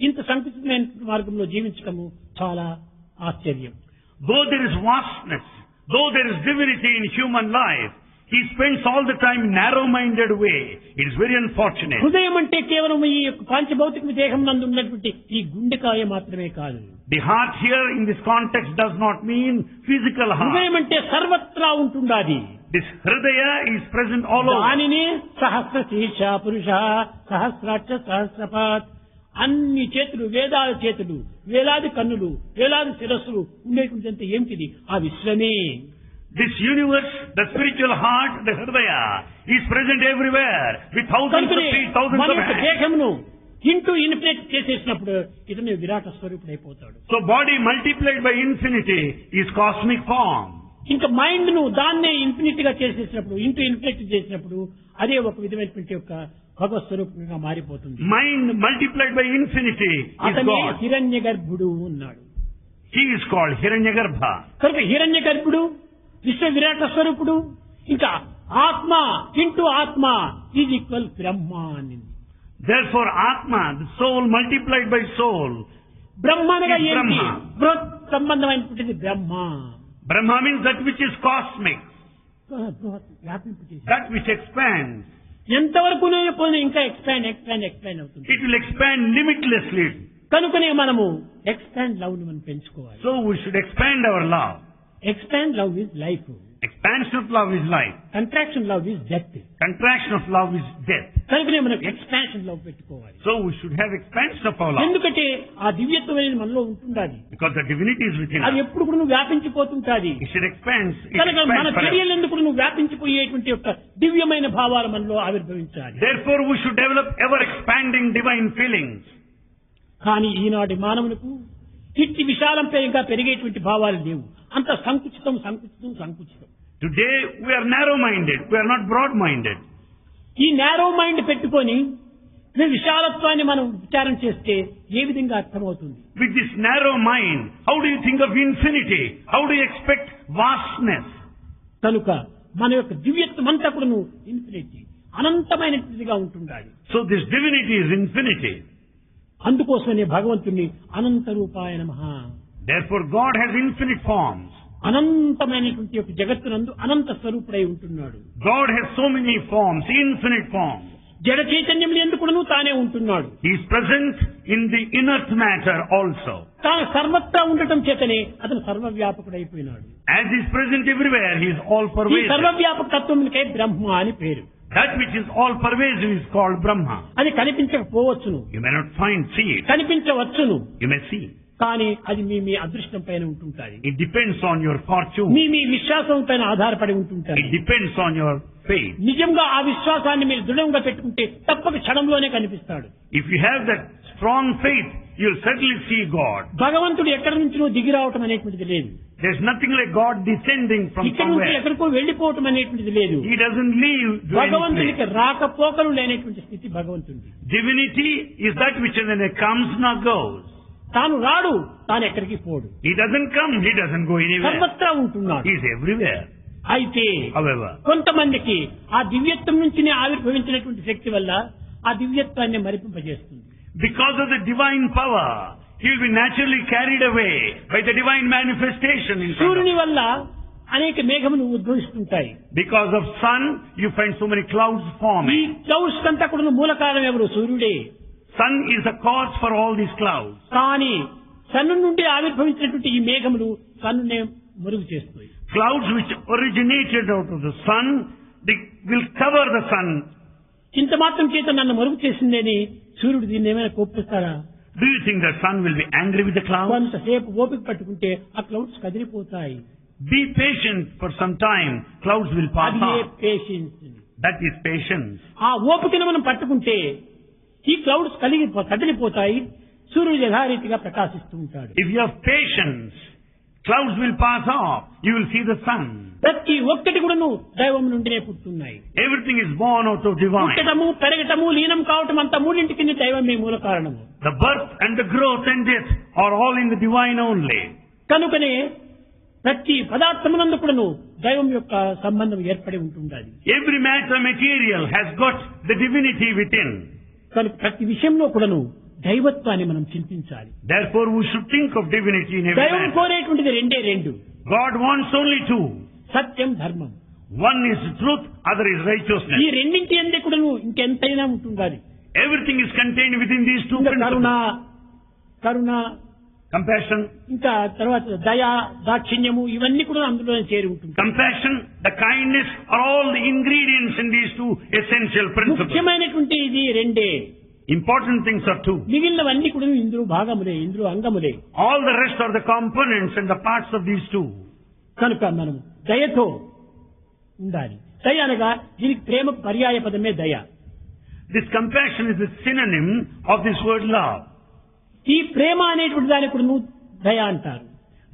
ఇంత సంకుచితమైన మార్గంలో జీవించడము చాలా ఆశ్చర్యం. Though there is vastness, though there is divinity in human life, he spends all the time narrow-minded way. It is very unfortunate. హృదయం అంటే కేవలం ఈ యొక్క పాంచభౌతిక దేహం నందు ఉన్నటువంటి ఈ గుండెకాయ మాత్రమే కాదు. The heart here in this context does not mean physical heart. హృదయం అంటే సర్వత్రా ఉంటుండాది. This hridaya is present all over. దానిని సహస్ర శీర్ష పురుష సహస్రాక్ష సహస్రపాత్ అన్ని చేతులు, వేదాల చేతులు, వేలాది కన్నులు, వేలాది శిరస్సులు ఉండేటువంటి ఏమిటిది? ఆ విశ్వమే. This universe, the spiritual heart, the hridaya, is present everywhere with thousands of feet, thousands మన of యొక్క hands. దేహమును ఇంటూ ఇన్ఫినిట్ చేసేసినప్పుడు ఇతను విరాట స్వరూపుడు అయిపోతాడు. So body multiplied by infinity is cosmic form. ఇంకా మైండ్ ను దాన్నే ఇన్ఫినిట్ గా చేసేసినప్పుడు, ఇంటూ ఇన్ఫినిట్ చేసినప్పుడు అదే ఒక విధమైనటువంటి యొక్క భగవత్ స్వరూపంగా మారిపోతుంది. Mind multiplied by infinity is అతనే God. హిరణ్య గర్భుడు ఉన్నాడు. He is called Hiranyagarbha. కనుక హిరణ్య గర్భుడు, విశ్వ విరాట స్వరూపుడు, ఇంకా ఆత్మ ఇంటూ ఆత్మ ఈజ్ ఈక్వల్ బ్రహ్మ అనింది. Therefore Atma, the soul multiplied by soul. బ్రహ్మ అనగా is ఏంటి? Brahma. బృహత్ సంబంధమైనటువంటిది బ్రహ్మ. Brahma means that which is cosmic, బృహత్ వ్యాపింపు చేసి that which expands. ఎంతవరకు పోయినా ఇంకా ఎక్స్పాండ్ అవుతుంది. It will expand limitlessly. కనుకనే మనము ఎక్స్పాండ్ లవ్ ను మనం పెంచుకోవాలి. So we should expand our love. Expand love is life. Expansion of love is life. Contraction love is death. Contraction of love is death. కనుకనే మనకు ఎక్స్పాన్షన్ లవ్ పెట్టుకోవాలి. So we should have expansion of our love. ఎందుకంటే ఆ దివ్యత్వం అనేది మనలో ఉంటుండాలి. Because the divinity is within అది us. ఎప్పుడు కూడా నువ్వు వ్యాపించిపోతుంటాది. It should expand. It కనుక మన expands forever. చర్యలు ఎందుకు నువ్వు వ్యాపించిపోయేటువంటి యొక్క దివ్యమైన భావాలు మనలో ఆవిర్భవించాలి. Therefore we should develop ever expanding divine feelings. కానీ ఈనాటి మానవులకు ఇట్టి విశాలంగా పెరిగేటువంటి భావాలు లేవు. అంత సంకుచితం. Today we are narrow-minded. We are not broad-minded. ఈ నేరో మైండ్ పెట్టుకొని ఈ విశాలత్వాన్ని మనం విచారం చేస్తే ఏ విధంగా అర్థమవుతుంది? With this narrow mind, how do you think of infinity? How do you expect vastness? కనుక మన యొక్క దివ్యత్వం అంతా కూడా ఇన్ఫినిటీ, అనంతమైనదిగా ఉంటుండాలి. So this divinity is infinity. అందుకోసమే భగవంతుని అనంత రూపాయ నమః. Therefore God has infinite forms. అనంతమైనటువంటి యొక్క జగత్తునందు అనంత స్వరూపుడై ఉంటున్నాడు. God has so many forms, infinite forms. జడ చైతన్యం ఎందుకును తానే ఉంటున్నాడు. He is present in the inert matter also. తాను సర్వత్రా ఉండటం చేతనే అతను సర్వవ్యాపకుడైపోయినాడు. As he is present everywhere, he is all ఈ pervasive. సర్వవ్యాపక తత్వమునికే బ్రహ్మ అని పేరు. That which is all pervasive is called Brahma. అది కనిపించకపోవచ్చును, You may not see it. కనిపించవచ్చును, You may see. కానీ అది మీ అదృష్టం పైన ఉంటుంటాయి. It depends on your fortune. మీ విశ్వాసం పైన ఆధారపడి ఉంటుంటాయి. It depends on your faith. నిజంగా ఆ విశ్వాసాన్ని మీరు దృఢంగా పెట్టుకుంటే తప్పక క్షణంలోనే కనిపిస్తాడు. If you have that strong faith, you'll certainly see God. భగవంతుడు ఎక్కడి నుంచినో దిగి రావటం అనేటువంటిది లేదు. There's nothing like God descending from ఇక్కడ నుంచి somewhere. ఎక్కడికో వెళ్లిపోవటం అనేటువంటిది లేదు. He doesn't leave to any place. భగవంతునికి రాకపోకలు లేనటువంటి స్థితి భగవంతుడి. Divinity is that which when it comes, not goes. తాను రాడు, తాను ఎక్కడికి పోడు. He doesn't come, he doesn't go anywhere. సర్వత్రా ఉంటున్నాడు. He is everywhere. అయితే However, కొంతమందికి ఆ దివ్యత్వం నుంచినే ఆవిర్భవించినటువంటి శక్తి వల్ల ఆ దివ్యత్వాన్ని మరిపింపజేస్తుంది. because of the divine power, he will be naturally carried away by the divine manifestation in front of సూర్యుని him. వల్ల అనేక మేఘములు ఉద్భవిస్తుంటాయి. Because of sun, you find so many clouds ఈ forming. క్లౌడ్స్ కంతా కూడా మూల కారణం ఎవరు? సూర్యుడే. Sun is the cause for all these clouds. కానీ సన్ను నుండి ఆవిర్భవించినటువంటి ఈ మేఘములు సన్నునే మురుగు చేస్తాయి. Clouds which originated out of the sun, they will cover the sun. ఇంత మాత్రం చేత నన్ను మరుగు చేసిందని సూర్యుడు దీన్ని ఏమైనా కోపిస్తాడా? Do you think the sun will be angry with the clouds? కొంతసేపు ఓపిక పట్టుకుంటే ఆ clouds కదిలిపోతాయి. Be patient for some time, clouds will pass అది off. Patience. That is patience. ఆ ఓపికను మనం పట్టుకుంటే ఈ క్లౌడ్స్ కదిలిపోతాయి, సూర్యుడు యథారీతిగా ప్రకాశిస్తూ ఉంటాడు. If you have patience, clouds will pass off. You will see the sun. ప్రతి ఒక్కటి కూడాను దైవం నుండినే పుట్టున్నాయి. Everything is born out of divine. పుట్టడము, పెరగటము, లీనం కావటం అంతా మూడింటికి దైవమే మూల కారణము. The birth and the growth and death are all in the divine only. కనుకనే ప్రతి పదార్థమునందు కూడాను దైవం యొక్క సంబంధం ఏర్పడి ఉంటుండాలి. Every matter material has got the divinity within. కనుక ప్రతి విషయంలో కూడాను దైవత్వాన్ని మనం చింతించాలి. Therefore we should think of divinity in every దైవం matter. కోరేటువంటిది రెండు. God wants only two. సత్యం, ధర్మం. One is truth, other is righteousness. ఈ రెండింటి అందే కూడాను ఇంకెంతైనా ఉంటుండాలి. Everything is contained within these two ఇంకా కరుణ, compassion, ఇంకా తర్వాత దయ, దాక్షిణ్యము ఇవన్నీ కూడా అందులోనే చేరి ఉంటుంది. compassion, the kindness are all the ingredients in these two essential principles. ముఖ్యమైనటువంటి ఇది రెండే. Important things are two. మిగిలినవన్నీ కూడా ఇందులో భాగములే, ఇందులో అంగములే. All the rest are the components and the parts of these two. కనుక మనం దయతో ఉండాలి. దయ అనగా దీనికి ప్రేమకు పర్యాయ పదమే దయ. This compassion is a synonym of this word love. ఈ ప్రేమ అనేటువంటి దాని కూడా దయ అంటారు.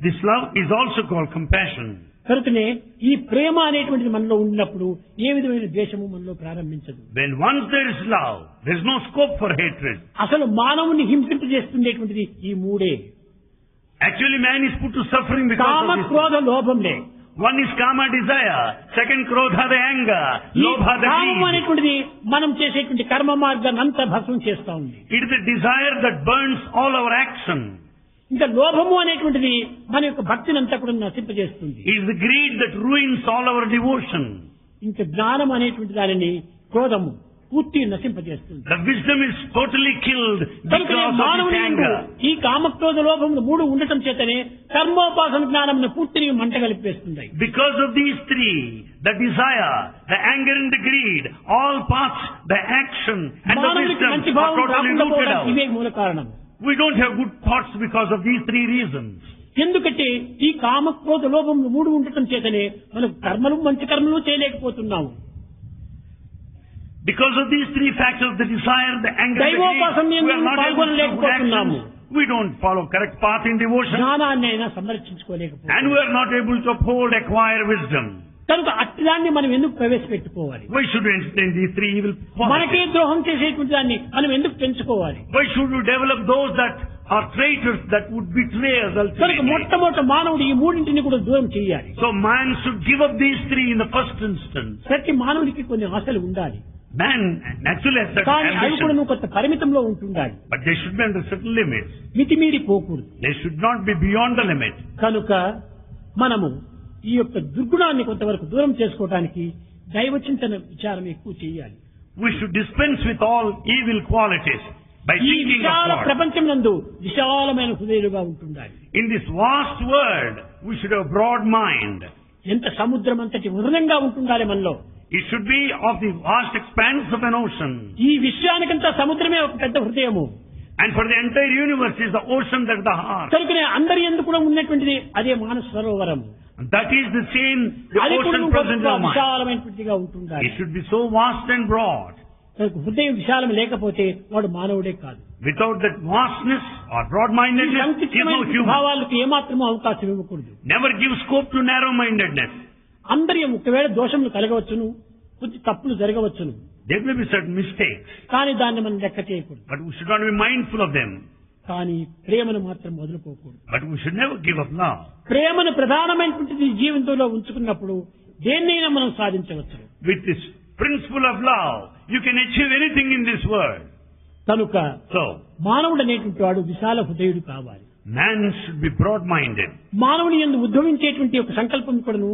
This love is also called compassion. కనుకనే ఈ ప్రేమ అనేటువంటిది మనలో ఉన్నప్పుడు ఏ విధమైన ద్వేషము మనలో ప్రారంభించదు. When once there is love, there is no scope for hatred. అసలు మానవుని హింసింపజేస్తుండేటువంటిది ఈ మూడే. Actually man is put to suffering because comma, of this. క్రోధ, లోభంలే. One is kama, desire. Second, krodha, the anger. ఈ Lobha, the కామం greed. అనేటువంటిది మనం చేసేటువంటి కర్మ మార్గాన్ని అంతా భస్మం చేస్తా ఉంది. It is the desire that burns all our action. ఇంకా లోభము అనేటువంటిది మన యొక్క భక్తిని అంతా కూడా నశింపజేస్తుంది. It is the greed that ruins all our devotion. ఇంకా జ్ఞానం అనేటువంటి దానిని క్రోధము, పూర్తి నశింపజేస్తుంది. The wisdom is totally killed కనుక because of మానవుని this యందు anger. ఈ కామక్రోధ లోభములు మూడు ఉండటం చేతనే కర్మోపాసన జ్ఞానమును పూర్తిని మంటగలిపేస్తుంది. Because of these three, the desire, the anger and the greed, all paths, the action and the మానవునికి wisdom మంచి are భావం totally రాకుండా rooted పోవడానికి out. ఇవే మూల కారణం. We don't have good thoughts because of these three reasons. ఎందుకంటే ఈ కామక్రోధ లోభములు మూడు ఉండటం చేతనే మనం కర్మలు మంచి కర్మలు చేయలేకపోతున్నాము. Because of these three factors, the desire, the anger, and the దైవోపాసన greed, we are not able to do good పాల్గొనలేకపోతున్నాము. actions. We don't follow correct path in devotion. జ్ఞానాన్ని అయినా And సంరక్షించుకోలేకపోతున్నాము. we are not able to uphold, acquire wisdom. కనుక అట్లాన్ని మనం ఎందుకు ప్రవేశపెట్టుకోవాలి? Why should we entertain these three evil మనకే qualities? ద్రోహం చేసేటువంటి దాన్ని మనం ఎందుకు పెంచుకోవాలి? Why should we develop those that are traitors that would betray us కనుక ultimately? మొట్టమొదట మానవుడు ఈ మూడింటిని కూడా దూరం చేయాలి. So man should give up these three in the first instance. ప్రతి మానవుడికి కొన్ని ఆశలు ఉండాలి. Man naturally has certain కానీ అవి కూడా ambitions, కొంత పరిమితంలో ఉంటుండాలి. but they should be under certain limits. మితిమీరి పోకూడదు. They should not be beyond the limit. కనుక మనము ఈ యొక్క దుర్గుణాన్ని కొంతవరకు దూరం చేసుకోవడానికి దైవ చింతన విచారం ఎక్కువ చేయాలి. We should dispense with all evil qualities by ఈ thinking విశాల of God. ప్రపంచం నందు విశాలమైన హృదయులుగా ఉంటుండాలి. In this vast world, we should have broad mind. ఎంత సముద్రం అంతటి ఉదరంగా ఉంటుండాలి మనలో. It should be of the vast expanse of an ocean. ఈ విశ్వానికంతా సముద్రమే ఒక పెద్ద హృదయము. And for the entire universe is the ocean that is the heart. కనుకనే అందరి ఎందుకు కూడా ఉన్నటువంటిది అదే Manasa Sarovaram. And that is the same, the అది కూడా ocean present in our mind. విశాలమైనటువంటిదిగా ఉంటుండాలి. It should be so vast and broad. కనుక హృదయం విశాలం లేకపోతే వాడు మానవుడే కాదు. Without that vastness or broad-mindedness, he is no సంకుచితమైన human. భావాలకు ఏమాత్రమూ అవకాశం ఇవ్వకూడదు. Never give scope to narrow-mindedness. అందరి ఒకవేళ దోషములు కలగవచ్చును, కొద్ది తప్పులు జరగవచ్చును, There may be certain mistakes, కానీ దాన్ని మనం లెక్క చేయకూడదు. but we should not be mindful of them. కానీ ప్రేమను మాత్రం వదులుకోకూడదు. But we should never give up love. ప్రేమను ప్రధానమైనటువంటిది జీవితంలో ఉంచుకున్నప్పుడు దేన్నైనా మనం సాధించవచ్చు. With this principle of love, you can achieve anything in this world. కనుక So, మానవుడు అనేటువంటి వాడు విశాల హృదయుడు కావాలి. man should be broad-minded. మానవుని యందు ఉద్భవించేటువంటి ఒక సంకల్పం కూడాను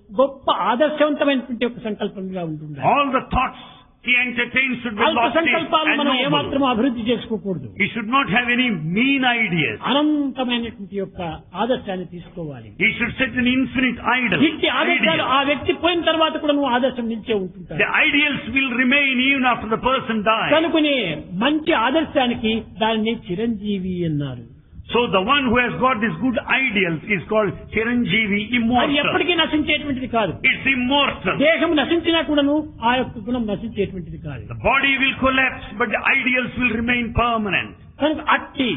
గొప్ప ఆదర్శవంతమైనటువంటి ఒక సంకల్పంగా ఉంటుంది. All the thoughts he entertains should be అల్ప lofty సంకల్పాలు and మనం noble. ఏమాత్రం అభివృద్ధి చేసుకోకూడదు. He should not have any mean ideas. అనంతమైనటువంటి యొక్క ఆదర్శాన్ని తీసుకోవాలి. He should set an infinite idol. ఇట్టి ఆదర్శాలు Ideal. ఆ వ్యక్తి పోయిన తర్వాత కూడా నువ్వు ఆదర్శం నిలిచే ఉంటుంటాడు. The ideals will remain even after the person dies. కనుకనే మంచి ఆదర్శానికి దానిని చిరంజీవి అన్నారు. So the one who has got these good ideals is called Chiranjeevi, అది immortal. ఎప్పటికీ నశించేటువంటిది కాదు. It's immortal. దేహం నశించినా కూడాను ఆ యొక్క గుణం నశించేటువంటిది కాదు. The body will collapse, but the ideals will remain permanent. కనుక అట్టి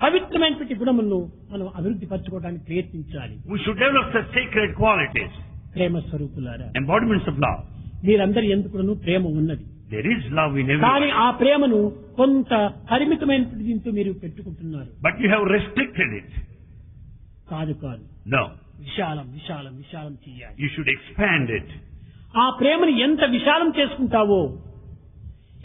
పవిత్రమైనటువంటి గుణములను మనం అభివృద్ధి పరచుకోవడానికి ప్రయత్నించాలి. We should develop such sacred qualities, ప్రేమ స్వరూపులారా, embodiments of love. మీరందరి ఎందుకును ప్రేమ ఉన్నది. There is love in కానీ everyone, ఆ ప్రేమను కొంత పరిమితమైనటువంటి దీంతో మీరు పెట్టుకుంటున్నారు. but you have restricted it. కాదు కాదు, No, విశాలం విశాలం విశాలం చేయాలి. you should expand it. ఆ ప్రేమను ఎంత విశాలం చేసుకుంటావో,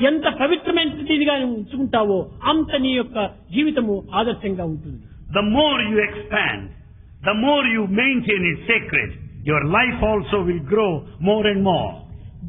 ఎంత పవిత్రమైనదిగా ఉంచుకుంటావో అంత నీ యొక్క జీవితము ఆదర్శంగా ఉంటుంది. The more you expand, the more you maintain it sacred, your life also will grow more and more.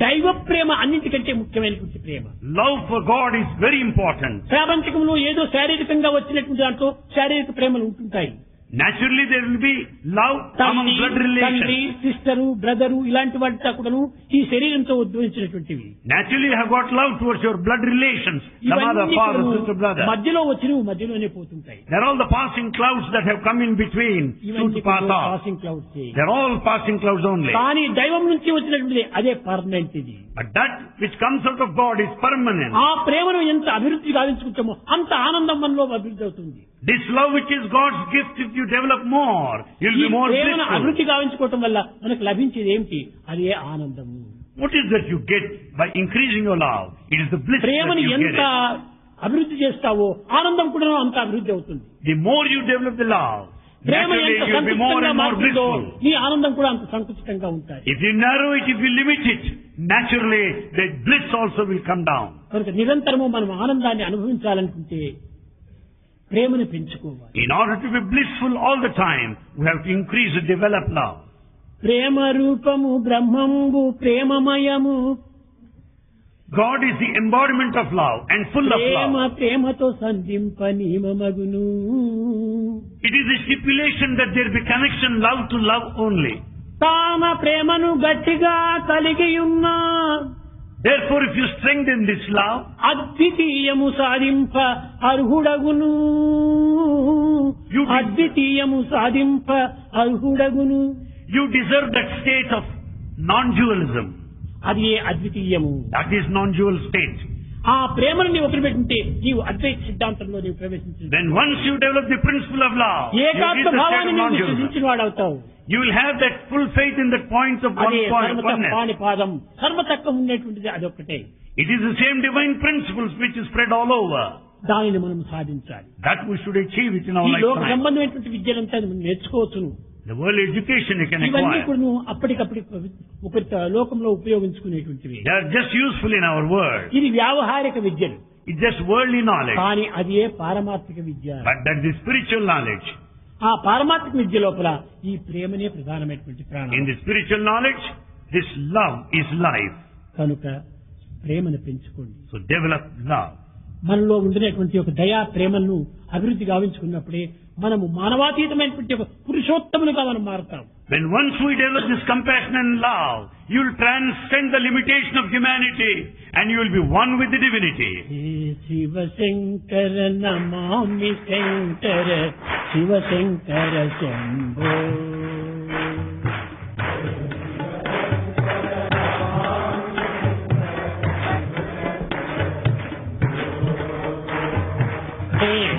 దైవ ప్రేమ అన్నింటికంటే ముఖ్యమైనటువంటి ప్రేమ. Love for God is very important. ప్రాపంచికంలో ఏదో శారీరకంగా వచ్చినటువంటి దాంట్లో శారీరక ప్రేమలు ఉంటుంటాయి. Naturally, there will be love among తండ్రి, blood తండ్రి, relations. సిస్టరు, బ్రదరు ఇలాంటి వాటితో కూడాను ఈ శరీరంతో ఉద్భవించినటువంటివి. Naturally, you have got love towards your blood relations, the mother, ఇవన్నీ father, కూడాను sister, brother. మధ్యలో వచ్చినవి మధ్యలోనే పోతుంటాయి. They're all the passing clouds that have come in between, soon ఇవన్నీ to pass off. Passing clouds. They're all passing clouds only. కానీ దైవం నుంచి వచ్చినటువంటిది అదే పర్మనెంట్. ఇది But that which comes out of God is permanent. ఆ ప్రేమను ఎంత అభివృద్ధి గావించుకుంటామో అంత ఆనందం మనలో అభివృద్ధి అవుతుంది. This love which is God's gift, if you develop more, you'll ఈ be more ప్రేమను blissful. అభివృద్ధి గావించుకోవటం వల్ల మనకు లభించేది ఏమిటి? అదే ఆనందము. What is that you get by increasing your love? It is the bliss that ప్రేమను you ఎంత get it. అభివృద్ధి చేస్తావో ఆనందం కూడా అంత అభివృద్ధి అవుతుంది. The more you develop the love, Prema naturally ఎంత you'll be more సంకుచితంగా and more మారుతుందో blissful. నీ ఆనందం కూడా అంత సంకుచితంగా ఉంటాయి. If you narrow it, if you limit it, naturally the bliss also will come down. కనుక నిరంతరము మనం ఆనందాన్ని అనుభవించాలనుకుంటే ప్రేమను పెంచుకోవాలి. In order to be blissful all the time, we have to increase and develop love. ప్రేమ రూపము బ్రహ్మంబు ప్రేమమయము God is the embodiment of love and full of Prema love. ప్రేమతో సంధింప నియమమగును. It is a stipulation that there be connection love to love only. తాన ప్రేమను గట్టిగా కలిగి ఉన్నా Therefore, if you strengthen this love, అద్వితీయము సాధింప అర్హుడగును. అద్వితీయము సాధింప అర్హుడగును. you deserve that state of non-dualism. అది ఏ అద్వితీయము. That is non-dual state. ఆ ప్రేమను నీవు వదిలిపెట్టుంటే నీవు అద్వైత సిద్ధాంతంలో నీవు ప్రవేశించు. Then once you develop the principle of love, you reach ఏకాత్మ the state భావాన్ని of నీవు non-dualism. విశ్వసించిన వాడవుతావు. You will have that full faith in that point of one అదే point, సర్వత oneness. పాణిపాదం సర్వతత్వం ఉండేటువంటిది అదొక్కటే. It is the same divine principles which is spread all over. దానిని మనం సాధించాలి. That we should achieve it in our ఈ లోక lifetime. సంబంధమైనటువంటి విద్యలంతా మనం నేర్చుకోవచ్చును. The world education you can ఇవన్నీ acquire. కూడా నువ్వు అప్పటికప్పుడు ఒక లోకంలో ఉపయోగించుకునేటువంటివి. They are just useful in our world. ఇది వ్యావహారిక విద్యలు. It's just worldly knowledge. కానీ అది ఏ పారమార్థిక విద్య. But that is spiritual knowledge. ఆ పారమార్థిక విద్య లోపల ఈ ప్రేమనే ప్రధానమైనటువంటి ప్రాణం. In the spiritual knowledge, this love is life. కనుక ప్రేమను పెంచుకోండి. So develop love. మనలో ఉండినటువంటి ఒక దయా ప్రేమను అభివృద్ధి గావించుకున్నప్పుడే మనము మానవాతీతమైనటువంటి ఒక పురుషోత్తములుగా మనం మారుతాం. When once we develop this compassion and love, you will transcend the limitation of humanity and you will be one with the divinity. Shiva Shankara Namami Shankara Shiva Shankara Shambho.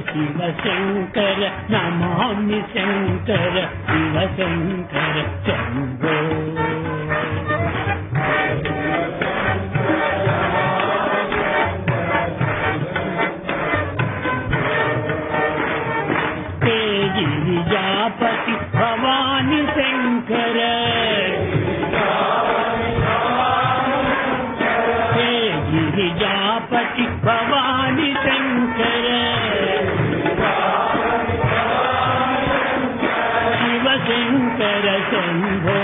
Shiva Shankara Namami Shankara Shiva Shankara Shambho. Girijapathi Bhavani Shankara Girijapathi Bhavani Shankara Shiva Shankara Shambho.